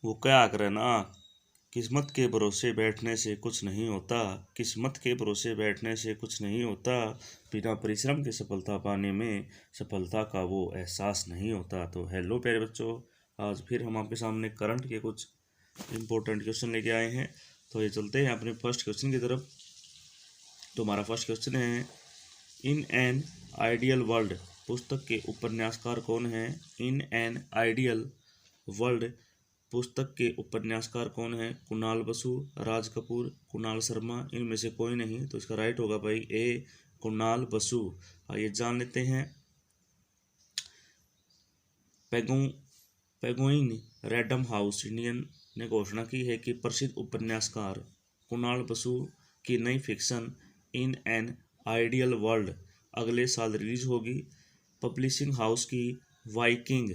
वो क्या करे ना, किस्मत के भरोसे बैठने से कुछ नहीं होता, किस्मत के भरोसे बैठने से कुछ नहीं होता, बिना परिश्रम के सफलता पाने में सफलता का वो एहसास नहीं होता। तो हेलो प्यारे बच्चों, आज फिर हम आपके सामने करंट के कुछ इम्पोर्टेंट क्वेश्चन लेके आए हैं। तो ये चलते हैं अपने फर्स्ट क्वेश्चन की तरफ। तो हमारा फर्स्ट क्वेश्चन है, इन एन आइडियल वर्ल्ड पुस्तक के उपन्यासकार कौन है? इन एन आइडियल वर्ल्ड पुस्तक के उपन्यासकार कौन है? कुणाल बसु, राज कपूर, कुणाल शर्मा, इनमें से कोई नहीं। तो इसका राइट होगा भाई ए, कुणाल बसु। आइए जान लेते हैं। पेंगुइन रैंडम हाउस इंडियन ने घोषणा की है कि प्रसिद्ध उपन्यासकार कुणाल बसु की नई fiction in an ideal world अगले साल रिलीज होगी। पब्लिशिंग हाउस की वाइकिंग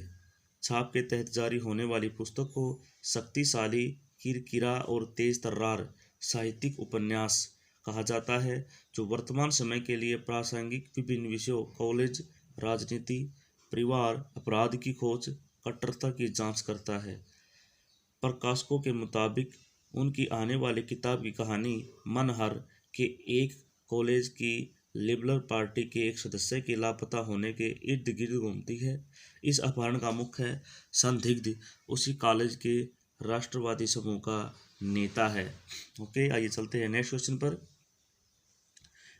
छाप के तहत जारी होने वाली पुस्तक को शक्तिशाली, किरकिरा और तेज तर्रार साहित्यिक उपन्यास कहा जाता है, जो वर्तमान समय के लिए प्रासंगिक विभिन्न विषयों कॉलेज, राजनीति, परिवार, अपराध की खोज, कट्टरता की जांच करता है। प्रकाशकों के मुताबिक उनकी आने वाली किताब की कहानी मनहर के एक कॉलेज की लिबरल पार्टी के एक सदस्य के लापता होने के इर्द गिर्द घूमती है। इस अपहरण का मुख्य संदिग्ध उसी कॉलेज के राष्ट्रवादी समूह का नेता है। ओके, आइए चलते हैं नेक्स्ट क्वेश्चन पर।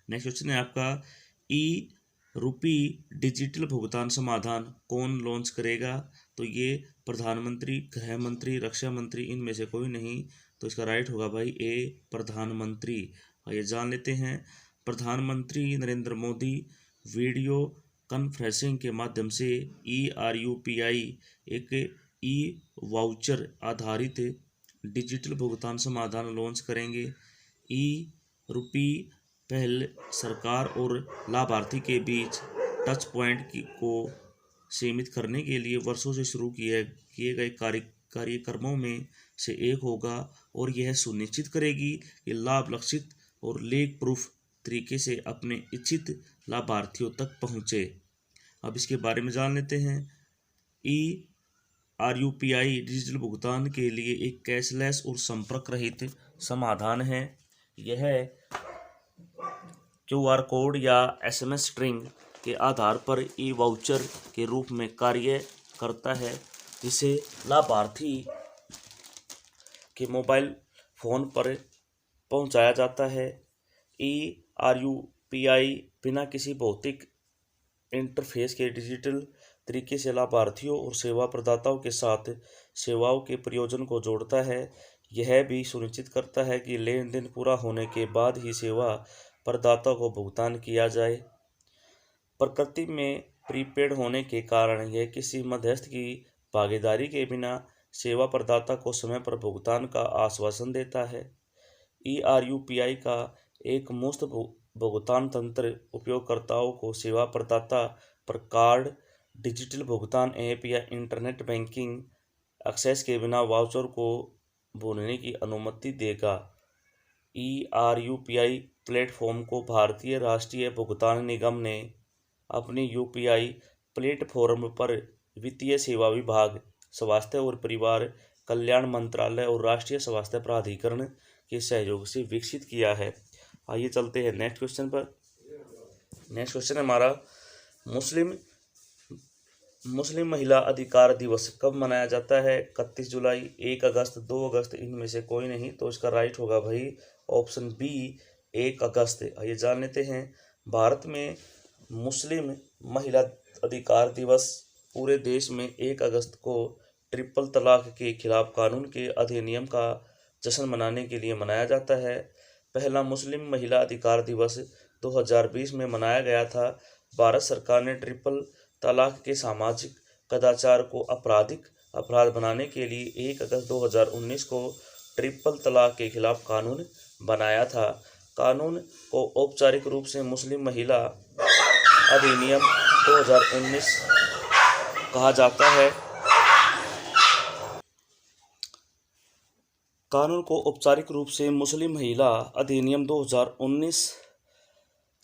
नेक्स्ट क्वेश्चन है आपका, ई रूपी डिजिटल भुगतान समाधान कौन लॉन्च करेगा? तो ये प्रधानमंत्री, गृह मंत्री, रक्षा मंत्री, इनमें से कोई नहीं। तो इसका राइट होगा भाई ए, प्रधानमंत्री। आइए जान लेते हैं। प्रधानमंत्री नरेंद्र मोदी वीडियो कॉन्फ्रेंसिंग के माध्यम से ERUPI एक ई वाउचर आधारित डिजिटल भुगतान समाधान लॉन्च करेंगे। ई रूपी पहल सरकार और लाभार्थी के बीच टच पॉइंट को सीमित करने के लिए वर्षों से शुरू किए गए कार्यक्रमों में से एक होगा और यह सुनिश्चित करेगी कि लाभ लक्षित और लीक प्रूफ तरीके से अपने इच्छित लाभार्थियों तक पहुँचे। अब इसके बारे में जान लेते हैं। ERUPI डिजिटल भुगतान के लिए एक कैशलेस और संपर्क रहित समाधान है। यह QR कोड या SMS स्ट्रिंग के आधार पर ई वाउचर के रूप में कार्य करता है, जिसे लाभार्थी के मोबाइल फ़ोन पर पहुंचाया जाता है। ERUPI बिना किसी भौतिक इंटरफेस के डिजिटल तरीके से लाभार्थियों और सेवा प्रदाताओं के साथ सेवाओं के प्रयोजन को जोड़ता है। यह भी सुनिश्चित करता है कि लेन देन पूरा होने के बाद ही सेवा प्रदाता को भुगतान किया जाए। प्रकृति में प्रीपेड होने के कारण यह किसी मध्यस्थ की भागीदारी के बिना सेवा प्रदाता को समय पर भुगतान का आश्वासन देता है। ERUPI का एक मुफ्त भुगतान तंत्र उपयोगकर्ताओं को सेवा प्रदाता पर कार्ड, डिजिटल भुगतान ऐप या इंटरनेट बैंकिंग एक्सेस के बिना वाउचर को भुनाने की अनुमति देगा। ERUPI प्लेटफॉर्म को भारतीय राष्ट्रीय भुगतान निगम ने अपनी UPI प्लेटफॉर्म पर वित्तीय सेवा विभाग, स्वास्थ्य और परिवार कल्याण मंत्रालय और राष्ट्रीय स्वास्थ्य प्राधिकरण के सहयोग से विकसित किया है। आइए चलते हैं नेक्स्ट क्वेश्चन पर। नेक्स्ट क्वेश्चन है हमारा, मुस्लिम महिला अधिकार दिवस कब मनाया जाता है? 31 जुलाई, 1 अगस्त, 2 अगस्त, इनमें से कोई नहीं। तो इसका राइट होगा भाई ऑप्शन बी, 1 अगस्त। आइए जान लेते हैं। भारत में मुस्लिम महिला अधिकार दिवस पूरे देश में 1 अगस्त को ट्रिपल तलाक के खिलाफ कानून के अधिनियम का जश्न मनाने के लिए मनाया जाता है। पहला मुस्लिम महिला अधिकार दिवस 2020 में मनाया गया था। भारत सरकार ने ट्रिपल तलाक के सामाजिक कदाचार को आपराधिक अपराध बनाने के लिए 1 अगस्त 2019 को ट्रिपल तलाक के खिलाफ कानून बनाया था। कानून को औपचारिक रूप से मुस्लिम महिला अधिनियम 2019 कहा जाता है। कानून को औपचारिक रूप से मुस्लिम महिला अधिनियम 2019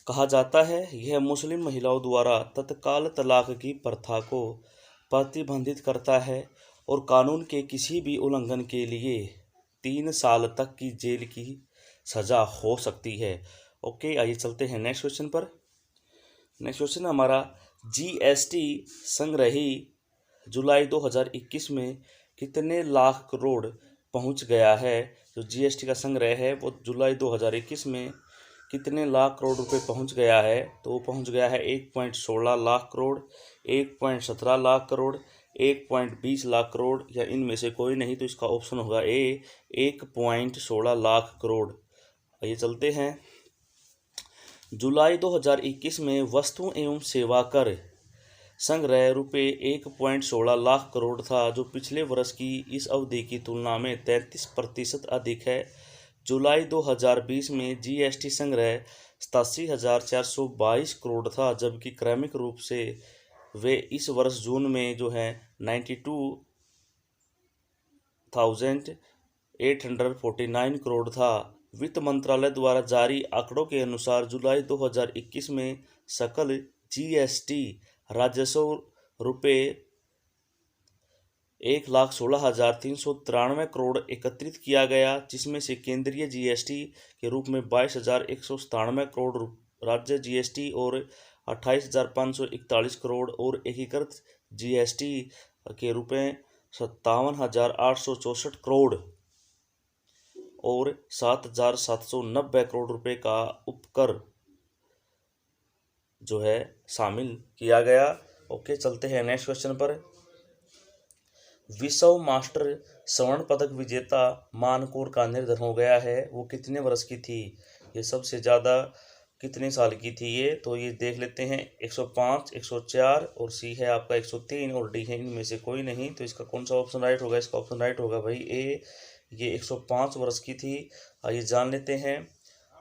कहा जाता है। यह मुस्लिम महिलाओं द्वारा तत्काल तलाक की प्रथा को प्रतिबंधित करता है और कानून के किसी भी उल्लंघन के लिए 3 साल तक की जेल की सजा हो सकती है। ओके, आइए चलते हैं नेक्स्ट क्वेश्चन पर। नेक्स्ट क्वेश्चन हमारा, जीएसटी संग्रही जुलाई 2021 में कितने लाख करोड़ पहुंच गया है। जो जीएसटी का संग्रह है वो जुलाई 2021 में कितने लाख करोड़ रुपए पहुंच गया है, तो वो पहुंच गया है 1.16 लाख करोड़, 1.17 लाख करोड़, 1.20 लाख करोड़, या इनमें से कोई नहीं। तो इसका ऑप्शन होगा ए, 1.16 लाख करोड़। आइए चलते हैं। जुलाई 2021 में वस्तु एवं सेवा कर संग्रह रुपये 1.16 लाख करोड़ था, जो पिछले वर्ष की इस अवधि की तुलना में 33% अधिक है। जुलाई 2020 में जीएसटी संग्रह 87,422 करोड़ था, जबकि क्रमिक रूप से वे इस वर्ष जून में जो है 92,849 करोड़ था। वित्त मंत्रालय द्वारा जारी आंकड़ों के अनुसार जुलाई 2021 में सकल जीएसटी राजस्व रुपये 1,16,393 करोड़ एकत्रित किया गया, जिसमें से केंद्रीय जीएसटी के रूप में 22,197 करोड़, राज्य जीएसटी और 28,541 करोड़ और एकीकृत जीएसटी के रूप में 57,864 करोड़ और 7,790 करोड़ रुपए का उपकर जो है शामिल किया गया। ओके, चलते हैं नेक्स्ट क्वेश्चन पर। विश्व मास्टर स्वर्ण पदक विजेता मानकोर का निधन हो गया है। वो कितने वर्ष की थी, ये सबसे ज़्यादा कितने साल की थी ये, तो ये देख लेते हैं। 105, 104 और सी है आपका 103 और डी है इनमें से कोई नहीं। तो इसका कौन सा ऑप्शन राइट होगा, इसका ऑप्शन राइट होगा भाई ए, ये 105 वर्ष की थी। आइए जान लेते हैं।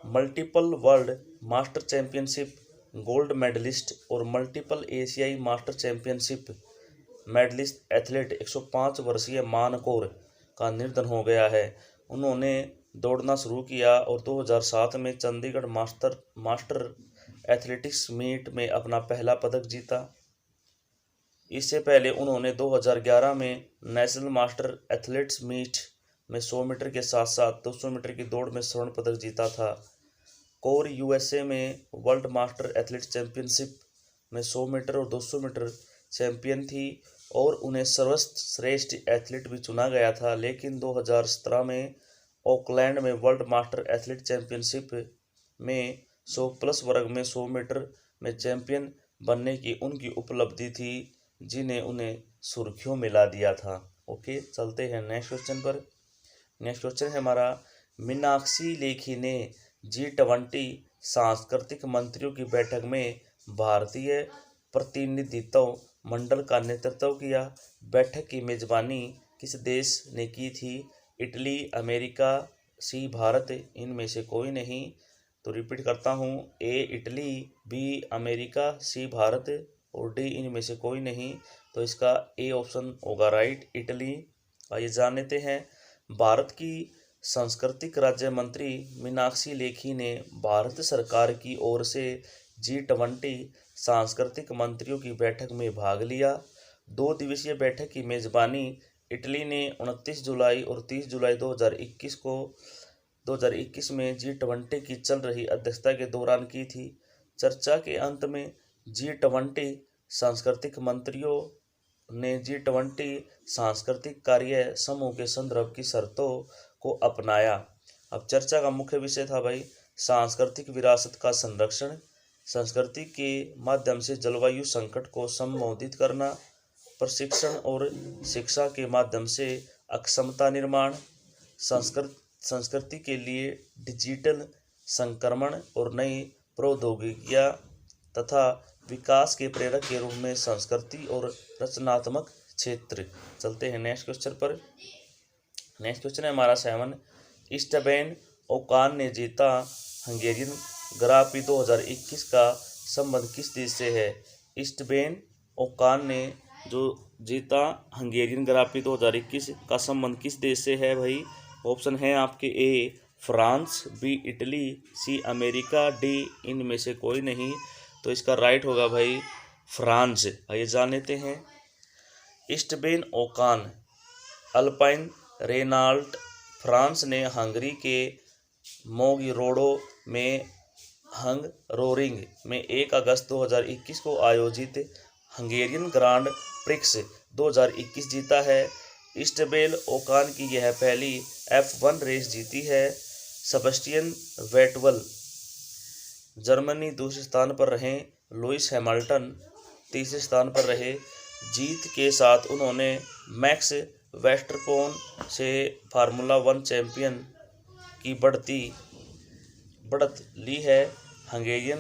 Multiple world master championship gold medalist और मल्टीपल एशियाई मास्टर चैंपियनशिप मेडलिस्ट एथलीट 105 वर्षीय मानकोर का निधन हो गया है। उन्होंने दौड़ना शुरू किया और 2007 में चंडीगढ़ मास्टर एथलेटिक्स मीट में अपना पहला पदक जीता। इससे पहले उन्होंने 2011 में नेशनल मास्टर एथलेटिक्स मीट में 100 मीटर के साथ साथ 200 मीटर की दौड़ में स्वर्ण पदक जीता था। कौर यूएसए में वर्ल्ड मास्टर एथलेटिक्स चैंपियनशिप में 100 मीटर और 200 मीटर चैंपियन थी और उन्हें सर्वश्रेष्ठ एथलीट भी चुना गया था। लेकिन 2017 में ऑकलैंड में वर्ल्ड मास्टर एथलीट चैंपियनशिप में 100+ वर्ग में 100 मीटर में चैंपियन बनने की उनकी उपलब्धि थी, जिन्हें उन्हें सुर्खियों में ला दिया था। ओके, चलते हैं नेक्स्ट क्वेश्चन पर। नेक्स्ट क्वेश्चन है हमारा, मीनाक्षी लेखी ने G20 सांस्कृतिक मंत्रियों की बैठक में भारतीय प्रतिनिधित्व मंडल का नेतृत्व किया। बैठक की मेजबानी किस देश ने की थी, इटली, अमेरिका, सी भारत, इनमें से कोई नहीं। तो रिपीट करता हूँ, ए इटली, बी अमेरिका, सी भारत और डी इनमें से कोई नहीं। तो इसका ए ऑप्शन होगा राइट, इटली। आइए जान लेते हैं। भारत की सांस्कृतिक राज्य मंत्री मीनाक्षी लेखी ने भारत सरकार की ओर से G20 सांस्कृतिक मंत्रियों की बैठक में भाग लिया। 2 दिवसीय बैठक की मेजबानी इटली ने 29 जुलाई और 30 जुलाई 2021 में G20 की चल रही अध्यक्षता के दौरान की थी। चर्चा के अंत में G20 सांस्कृतिक मंत्रियों ने G20 सांस्कृतिक कार्य समूह के संदर्भ की शर्तों को अपनाया। अब चर्चा का मुख्य विषय था भाई सांस्कृतिक विरासत का संरक्षण, संस्कृति के माध्यम से जलवायु संकट को संबोधित करना, प्रशिक्षण और शिक्षा के माध्यम से अक्षमता निर्माण, संस्कृति के लिए डिजिटल संक्रमण और नई प्रौद्योगिकियां तथा विकास के प्रेरक के रूप में संस्कृति और रचनात्मक क्षेत्र। चलते हैं नेक्स्ट क्वेश्चन पर। नेक्स्ट क्वेश्चन है हमारा 7। स्टेफन ओकान ने जीता हंगेरियन ग्रां-प्री 2021 का संबंध किस देश से है। स्टेफन ओकान ने जो जीता हंगेरियन ग्रां-प्री 2021 का संबंध किस देश से है भाई। ऑप्शन है आपके A France, B Italy, C America, D इनमें से कोई नहीं। तो इसका राइट होगा भाई फ्रांस। आइए जान लेते हैं। Stephen Okan alpine Renault France ने हंगरी के मोगिरोडो में हंगरोरिंग में 1 अगस्त 2021 को आयोजित हंगेरियन ग्रांड प्रिक्स 2021 जीता है। इस्टबेल ओकान की यह पहली F1 रेस जीती है। सेबेस्टियन वेटल जर्मनी दूसरे स्थान पर रहे, लुइस हैमिल्टन तीसरे स्थान पर रहे। जीत के साथ उन्होंने मैक्स वेस्टरपोन से फार्मूला 1 चैंपियन की बढ़त ली है। हंगेरियन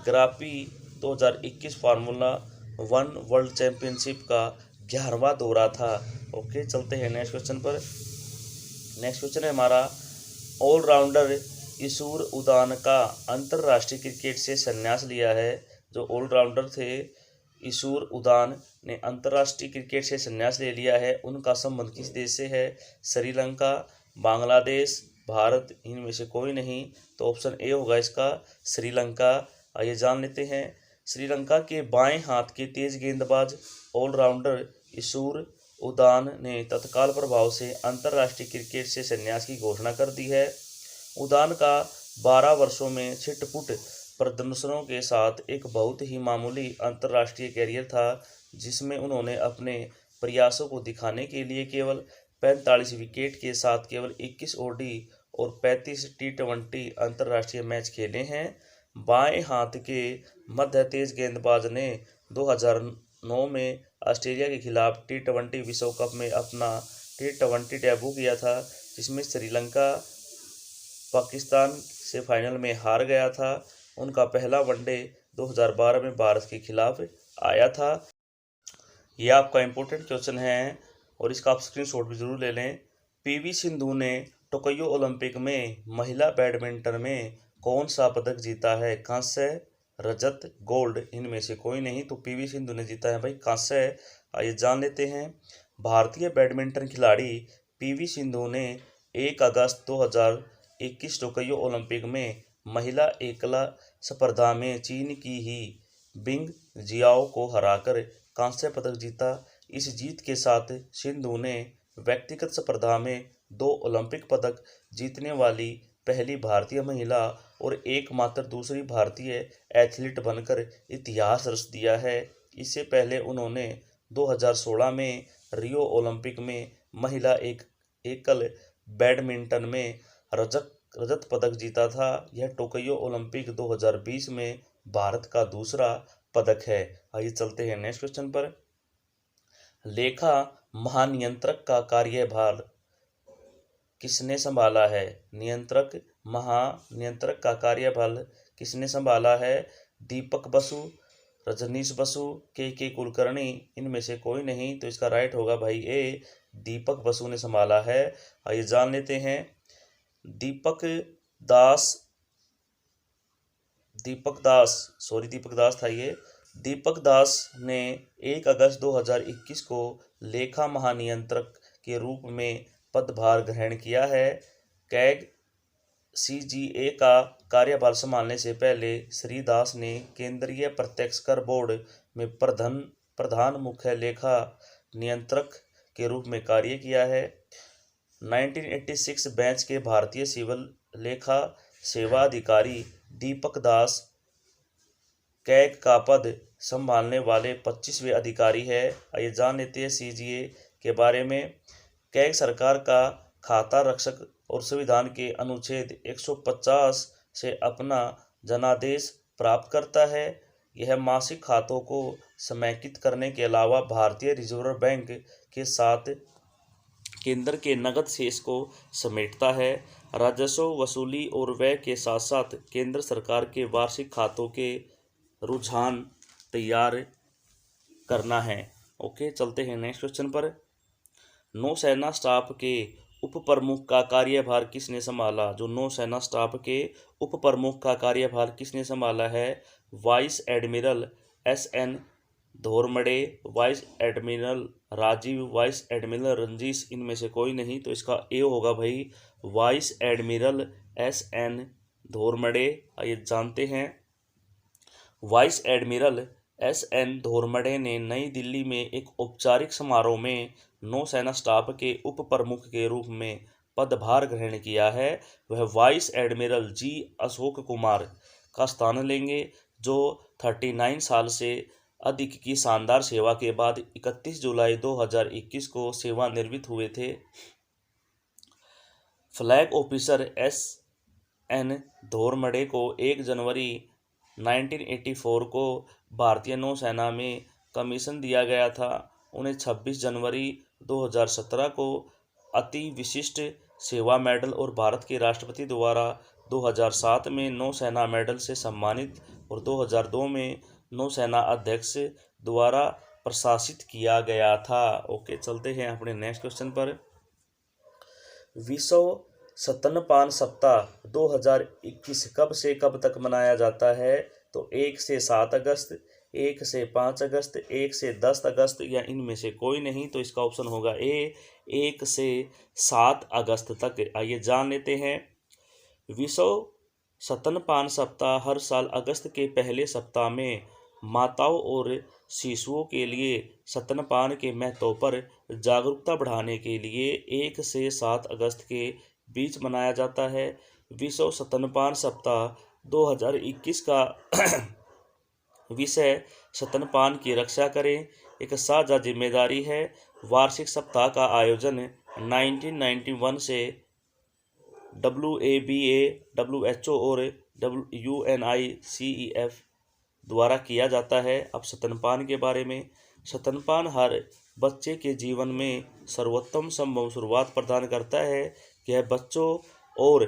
ग्रापी 2021 फार्मूला 1 वर्ल्ड चैंपियनशिप का 11वां दौरा था। ओके, चलते हैं नेक्स्ट क्वेश्चन पर। नेक्स्ट क्वेश्चन है हमारा, ऑलराउंडर ईशूर उदान का अंतर्राष्ट्रीय क्रिकेट से संन्यास लिया है। जो ऑलराउंडर थे ईशूर उदान ने अंतर्राष्ट्रीय क्रिकेट से संन्यास ले लिया है। उनका संबंध किस देश से है? श्रीलंका, बांग्लादेश, भारत, इनमें से कोई नहीं। तो ऑप्शन ए होगा इसका, श्रीलंका। आइए जान लेते हैं। श्रीलंका के बाएं हाथ के तेज गेंदबाज ऑलराउंडर ईशूर उदान ने तत्काल प्रभाव से अंतर्राष्ट्रीय क्रिकेट से संन्यास की घोषणा कर दी है। उदान का 12 वर्षों में छिटपुट प्रदर्शनों के साथ एक बहुत ही मामूली अंतर्राष्ट्रीय कैरियर था, जिसमें उन्होंने अपने प्रयासों को दिखाने के लिए केवल 45 विकेट के साथ केवल 21 ओडी और 35 T20 अंतर्राष्ट्रीय मैच खेले हैं। बाएं हाथ के मध्य तेज गेंदबाज ने 2009 में ऑस्ट्रेलिया के खिलाफ T20 विश्व कप में अपना T20 डेब्यू किया था, जिसमें श्रीलंका पाकिस्तान से फाइनल में हार गया था। उनका पहला वनडे 2012 में भारत के खिलाफ आया था। यह आपका इम्पोर्टेंट क्वेश्चन है और इसका आप स्क्रीनशॉट भी जरूर ले लें। पीवी सिंधु ने टोक्यो ओलंपिक में महिला बैडमिंटन में कौन सा पदक जीता है? कांस्य, रजत, गोल्ड, इनमें से कोई नहीं। तो पीवी सिंधु ने जीता है भाई कांस्य। आइए जान लेते हैं। भारतीय बैडमिंटन खिलाड़ी पीवी सिंधु ने 1 अगस्त 2021 टोक्यो ओलंपिक में महिला एकला स्पर्धा में चीन की ही बिंग जियाओ को हराकर कांस्य पदक जीता। इस जीत के साथ सिंधु ने व्यक्तिगत स्पर्धा में 2 ओलंपिक पदक जीतने वाली पहली भारतीय महिला और एकमात्र दूसरी भारतीय एथलीट बनकर इतिहास रच दिया है। इससे पहले उन्होंने 2016 में रियो ओलंपिक में महिला एकल बैडमिंटन में रजत पदक जीता था। यह टोक्यो ओलंपिक 2020 में भारत का दूसरा पदक है। आइए चलते हैं नेक्स्ट क्वेश्चन पर। लेखा महानियंत्रक का कार्यभार किसने संभाला है? महानियंत्रक का कार्यभार किसने संभाला है? दीपक बसु, रजनीश बसु, के कुलकर्णी, इनमें से कोई नहीं। तो इसका राइट होगा भाई ए, दीपक बसु ने संभाला है। आइए जान लेते हैं। दीपक दास था ये। दीपक दास ने 1 अगस्त 2021 को लेखा महानियंत्रक के रूप में पदभार ग्रहण किया है। कैग CGA का कार्यभार संभालने से पहले श्री दास ने केंद्रीय प्रत्यक्ष कर बोर्ड में प्रधान मुख्य लेखा नियंत्रक के रूप में कार्य किया है। 1986 बैच के भारतीय सिविल लेखा सेवा अधिकारी दीपक दास कैग का पद संभालने वाले 25वें अधिकारी है। आइए जान लेते हैं CGA के बारे में। कैग सरकार का खाता रक्षक और संविधान के अनुच्छेद 150 से अपना जनादेश प्राप्त करता है। यह मासिक खातों को समेकित करने के अलावा भारतीय रिजर्व बैंक के साथ केंद्र के नकद शेष को समेटता है। राजस्व वसूली और व्यय के साथ साथ केंद्र सरकार के वार्षिक खातों के रुझान तैयार करना है। ओके, चलते हैं नेक्स्ट क्वेश्चन पर। नौसेना स्टाफ के उप प्रमुख का कार्यभार किसने संभाला? जो नौसेना स्टाफ के उप प्रमुख का कार्यभार किसने संभाला है? Vice admiral SN Dhormade, vice admiral Rajeev, vice admiral Ranjish, इनमें से कोई नहीं। तो इसका ए होगा भाई, वाइस एडमिरल SN धोरमड़े। आइए जानते हैं। वाइस एडमिरल SN धोरमड़े ने नई दिल्ली में एक औपचारिक समारोह में नौसेना स्टाफ के उप प्रमुख के रूप में पदभार ग्रहण किया है वह vice admiral G Ashok Kumar का स्थान लेंगे, जो 39 साल से अधिक की शानदार सेवा के बाद 31 जुलाई 2021 को सेवानिवृत्त हुए थे। Flag officer SN. धोरमडे को 1 जनवरी 1984 को भारतीय नौसेना में कमीशन दिया गया था। उन्हें 26 जनवरी 2017 को अति विशिष्ट सेवा मेडल और भारत के राष्ट्रपति द्वारा 2007 में नौसेना मेडल से सम्मानित और 2002 में नौसेना अध्यक्ष द्वारा प्रशासित किया गया था। ओके, चलते हैं अपने नेक्स्ट क्वेश्चन पर। विश्व स्तनपान सप्ताह 2021 कब से कब तक मनाया जाता है? तो 1 से 7 अगस्त, 1 से 5 अगस्त, 1 से 10 अगस्त या इनमें से कोई नहीं। तो इसका ऑप्शन होगा ए, 1 से 7 अगस्त तक। आइए जान लेते हैं। विश्व स्तनपान सप्ताह हर साल अगस्त के पहले सप्ताह में माताओं और शिशुओं के लिए स्तनपान के महत्व पर जागरूकता बढ़ाने के लिए 1 से 7 अगस्त के बीच मनाया जाता है। विश्व स्तनपान सप्ताह 2021 का विषय स्तनपान की रक्षा करें, एक साझा जिम्मेदारी है। वार्षिक सप्ताह का आयोजन 1991 से WABA, WHO और UNICEF द्वारा किया जाता है। अब स्तनपान के बारे में। स्तनपान हर बच्चे के जीवन में सर्वोत्तम संभव शुरुआत प्रदान करता है। यह बच्चों और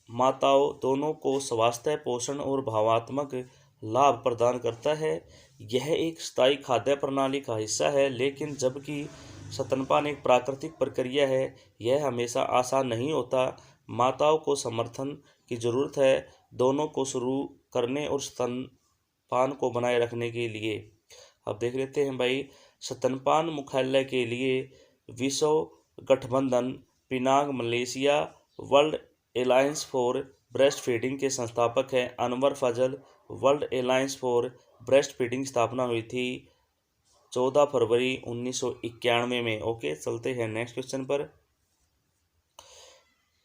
माताओं दोनों को स्वास्थ्य, पोषण और भावनात्मक लाभ प्रदान करता है। यह एक स्थायी खाद्य प्रणाली का हिस्सा है, लेकिन जबकि स्तनपान एक प्राकृतिक प्रक्रिया है, यह हमेशा आसान नहीं होता। माताओं को समर्थन की ज़रूरत है दोनों को शुरू करने और स्तनपान को बनाए रखने के लिए। अब देख लेते हैं भाई, स्तनपान मुख्यालय के लिए विश्व गठबंधन Penang Malaysia world alliance for breast feeding के संस्थापक हैं Anwar Fazal. World alliance for breast feeding स्थापना हुई थी 14 फरवरी 1991 में। ओके, चलते हैं नेक्स्ट क्वेश्चन पर।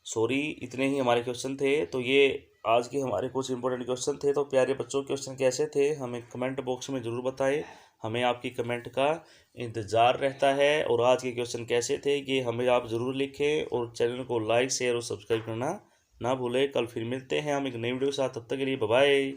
सॉरी, इतने ही हमारे क्वेश्चन थे। तो ये आज के हमारे कुछ इंपॉर्टेंट क्वेश्चन थे। तो प्यारे बच्चों, क्वेश्चन कैसे थे हमें कमेंट बॉक्स में ज़रूर बताएं। हमें आपकी कमेंट का इंतज़ार रहता है। और आज के क्वेश्चन कैसे थे ये हमें आप ज़रूर लिखें, और चैनल को लाइक, शेयर और सब्सक्राइब करना ना भूलें। कल फिर मिलते हैं हम एक नई वीडियो के साथ। तब तक के लिए बाय बाय।